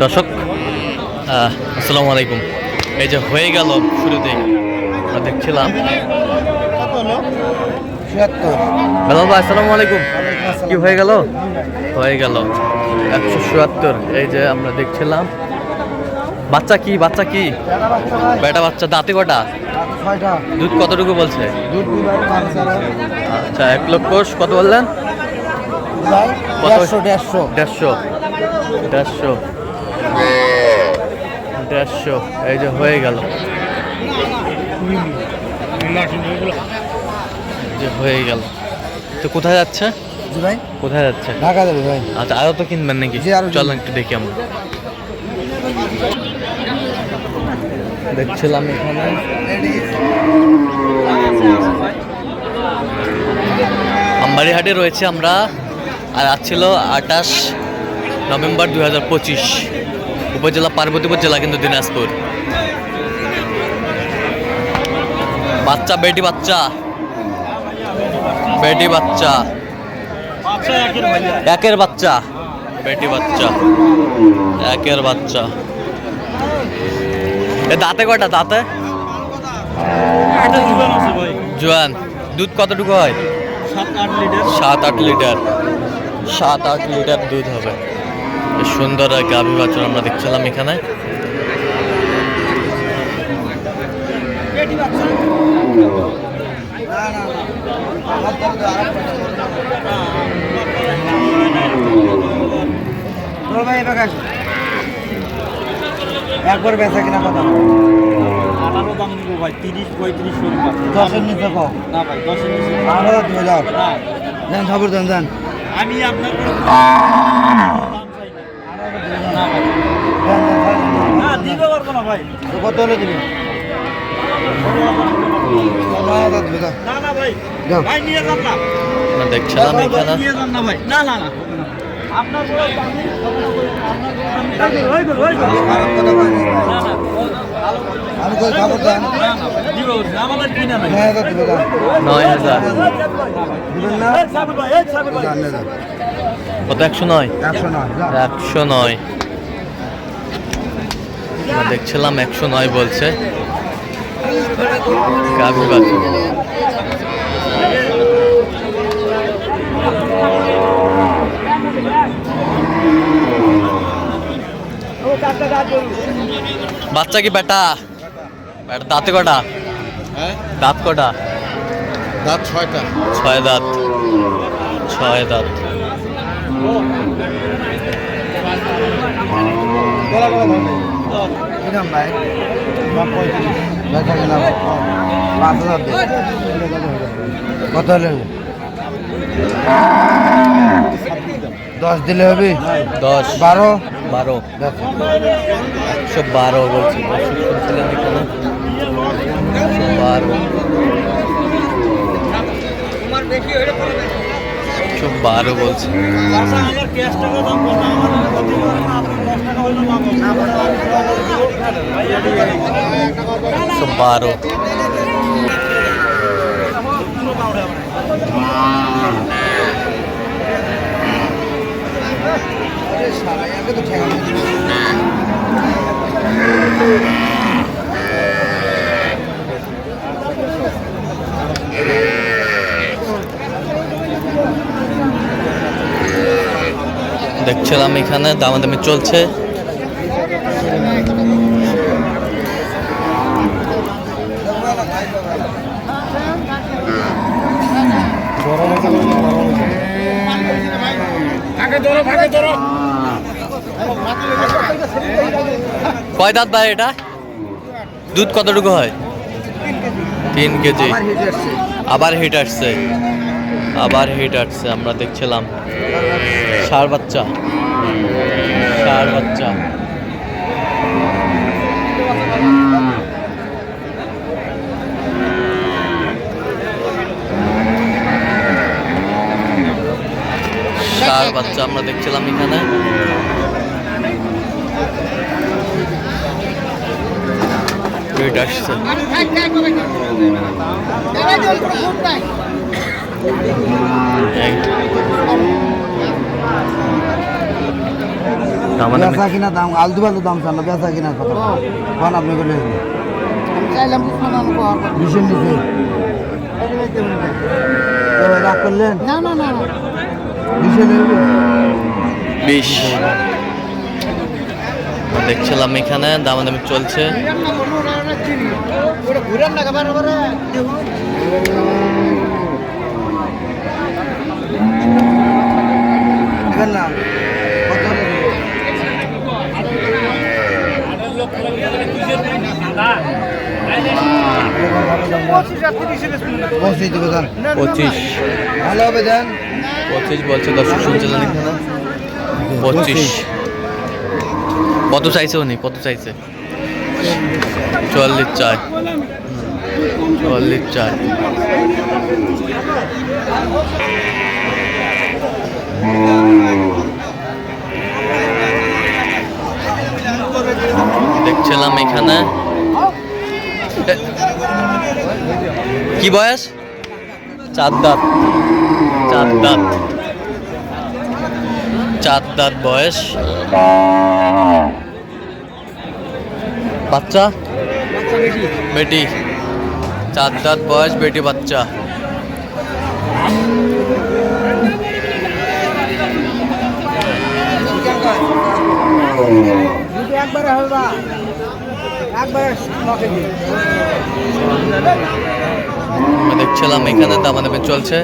দর্শক আসসালামু আলাইকুম। এই যে হয়ে গেল শুরুতেই আমরা দেখছিলাম। বেলাল ভাই আসসালামু আলাইকুম। কি হয়ে গেল? হয়ে গেল 177। এই যে আমরা দেখছিলাম। বাচ্চা কি বেটা বাচ্চা, দাঁতে কটা? দুধ কতটুকু বলছে? আচ্ছা 1 লক্ষ কত বললেন? 150 এই যে হয়ে গেল, যে হয়ে গেল। তো কোথায় যাচ্ছে ভাই? কোথায় যাচ্ছে? ঢাকা যাবে ভাই। আচ্ছা আরো তো কিনবেন নাকি? চলেন একটু দেখি। আমরা দেখছিলাম এখানে আমবাড়িহাটে রয়েছে আমরা। আর আজ ছিল 28 নভেম্বর 2025, উপজেলা পার্বতীপুর জেলা, কিন্তু দিনাজপুর। বাচ্চা বেটি বাচ্চা একের বাচ্চা, বেটি বাচ্চা একের বাচ্চা। দাঁতে কটা? দাঁতে জোয়ান। দুধ কতটুকু হয়? 7-8 লিটার। 7-8 লিটার দুধ হবে। সুন্দর গাভী বাছুর আমরা দেখছিলাম এখানে। একবার বেচা কিনা কথা আঠারো দাম নিবো ভাই, 30-35 দশের নিচে কম না ভাই, 10-এর নিচে তুমি যাও দেন, খবর দেন দেন। আমি আপনার না দিতে পারবো না ভাই। কত হলে দিবি? না না ভাই, ভাই নিয়ে যান না, আমরা দেখছিলাম এখানে। নিয়ে যান না ভাই। না না না আপনার আমি কই খবর দেন। আমাদের কিনা নাই। 9,000 দিবে দেন। 9,000 দিবেন না? কত? 109। 109 আমরা দেখছিলাম। 109 বলছে গাভী বাছুর। বাচ্চা কি বেটা? দাঁতে কটা? দাঁত কটা? দাঁত 6টা। 6 দাঁত। 6 দাঁত। কিরম ভাই? বেচা কিনা 5,000 দিন। কত হলে? 10 দিলে হবে? 10 12 112 বলছি। শুনছিলাম এখানে 112 বলছে। 112। দেখছিলাম এখানে দামাদামি চলছে। কয় দাঁত ভাই এটা? দুধ কতটুকু হয়? 3 কেজি। আবার হিট আসছে। আমরা দেখছিলাম ষাঁড় বাচ্চা। আমরা দেখছিলাম এখানে। হিট আসছে। দামাদামি বেচা কিনা দাম আলতু ফালতু দাম চান না, বেচা কিনা কথা কোন আপনি বলে বিশের নিচে তো রাগ করলেন বিশে নেবে 20 দেখছিলাম এখানে দামাদামি চলছে। না কত পৌঁছে দেবে দান 25 ভালো হবে দেন 25 বলছে, দর্শক শুনছিলেন এখানে 25। কত চাইছে উনি, কত চাইছে? 44 চাই, 44 চাই। দেখছিলাম এখানে কি বয়স? 4 দাঁত, 4 দাঁত, 4 দাঁত বয়স। বাচ্চা বেটি, 4 দাঁত বয়স, বেটি বাচ্চা। আমি দেখছিলাম এখানে দামাদামি চলছে।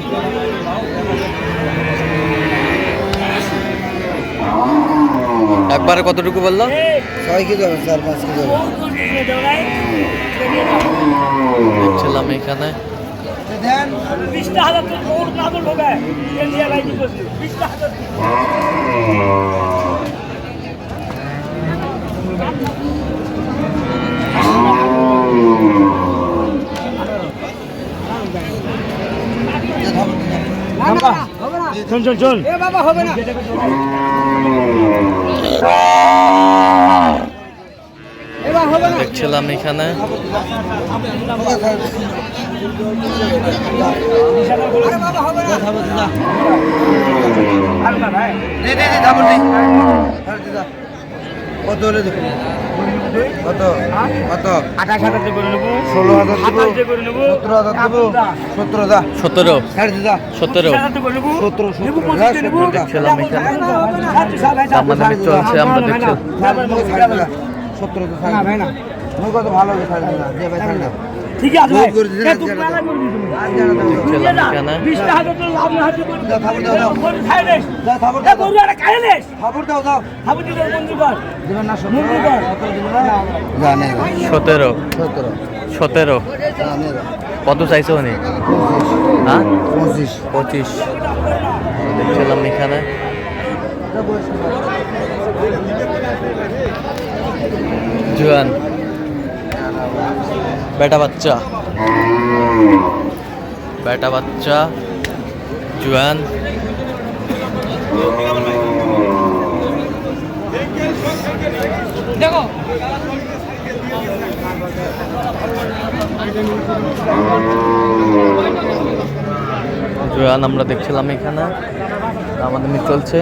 একবারে কতটুকু বললো? 6 কেজি হবে, 4-5 কেজি হবে। দেখছিলাম এখানে শোন দেখছিলাম এখানে কত হলে দেখুন কত কত 28,000 করে নেবো, 16,000 দেবো, করে নেবো, 17,000 দেবো, 17,000 17 ছাড় দিদা 17 করে নেবো, 17 নেবো, দেখছিলাম এখানে দামাদামি চলছে। আমরা দেখছিলাম 17 না ভাই না মুই কত ভালো হবে ছাড় দিদা যে ভাই ছাড় দাও ঠিক আছে ভাই, করে দিন, এ তুই মেলা করে দিবি। দেখছিলাম এখানে 20,000 তো লাভ না হাতে করে দাও, খাবার দাও, দাও। করে খাই নেস, যা খাবার এ দাও গরু আরে খাই নেস, খাবার দাও দাও খাবি দিলে বন্ধু কর, দিবেন না মুরগি কর। 17 দিবেন না জানে 17 17 জানে। কত চাইছে উনি? হ্যাঁ 25 25 দেখছিলাম এখানে জুয়ান বেটা বাচ্চা, বেটা বাচ্চা জুয়ান। দেখো জুয়ান আমরা দেখছিলাম এখানে আমাদের চলছে।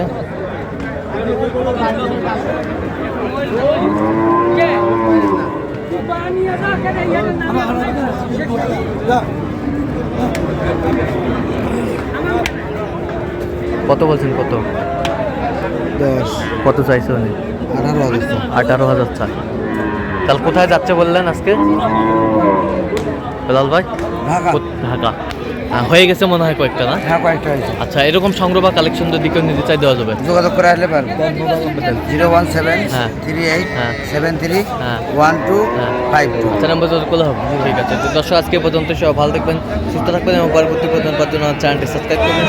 কত বলছেন? কত 10 কত চাইছে উনি? 18,000 18,000 চাই। কাল কোথায় যাচ্ছে বললেন আজকে বেলাল ভাই? ঢাকা ঢাকা। হয়ে গেছে মনে হয় কয়েকটা, না? হ্যাঁ কয়েকটা হয়েছে আচ্ছা, এরকম সংগ্রহ বা কালেকশন যদি কেউ নিতে চাই দেওয়া যাবে? যোগাযোগ করে আসলে পারবে 017 হ্যাঁ। 38 হ্যাঁ। 73 হ্যাঁ। 1252 আচ্ছা, নাম্বার যোগাযোগ করলে হবে। ঠিক আছে, তো দর্শক আজকে পর্যন্ত সব ভালো থাকবেন, সুস্থ থাকবেন এবং পরবর্তী পর্যন্ত পাওয়ার জন্য চ্যানেলটি সাবস্ক্রাইব করবেন,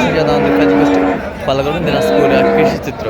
ফলো করবেন দিনাজপুর কৃষি চিত্র।